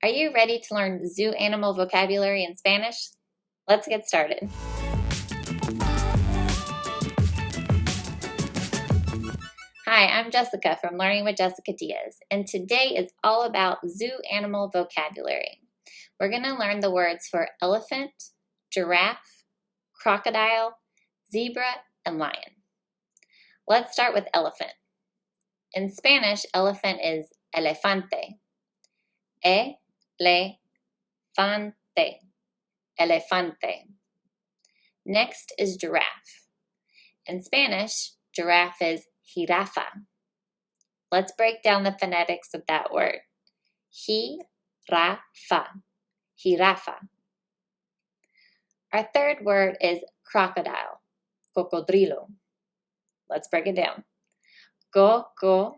Are you ready to learn zoo animal vocabulary in Spanish? Let's get started. Hi, I'm Jessica from Learning with Jessica Diaz, and today is all about zoo animal vocabulary. We're going to learn the words for elephant, giraffe, crocodile, zebra, and lion. Let's start with elephant. In Spanish, elephant is elefante. Elefante. Elefante. Next is giraffe. In Spanish, giraffe is jirafa. Let's break down the phonetics of that word. Jirafa. Jirafa. Our third word is crocodile. Cocodrilo. Let's break it down. Cocodrilo.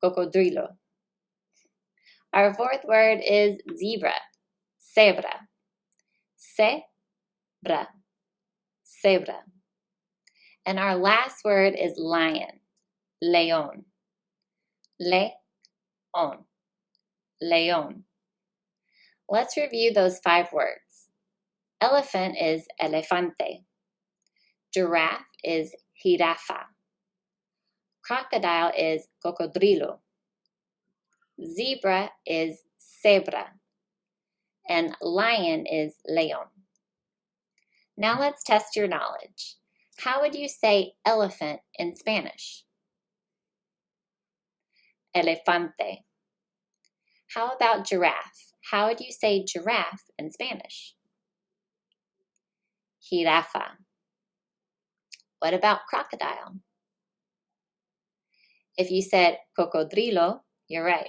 Cocodrilo. Our fourth word is zebra. Cebra. Cebra. Cebra. And our last word is lion. León. León. León. Let's review those 5 words. Elephant is elefante. Giraffe is jirafa. Crocodile is cocodrilo. Zebra is cebra. And lion is león. Now let's test your knowledge. How would you say elephant in Spanish? Elefante. How about giraffe? How would you say giraffe in Spanish? Jirafa. What about crocodile? If you said cocodrilo, you're right.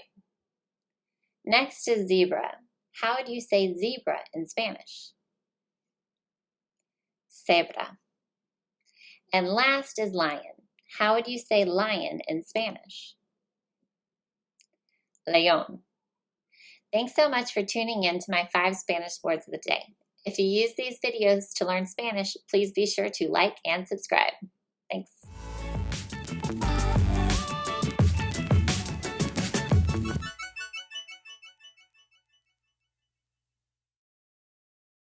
Next is zebra. How would you say zebra in Spanish? Cebra. And last is lion. How would you say lion in Spanish? León. Thanks so much for tuning in to my 5 Spanish words of the day. If you use these videos to learn Spanish, please be sure to like and subscribe.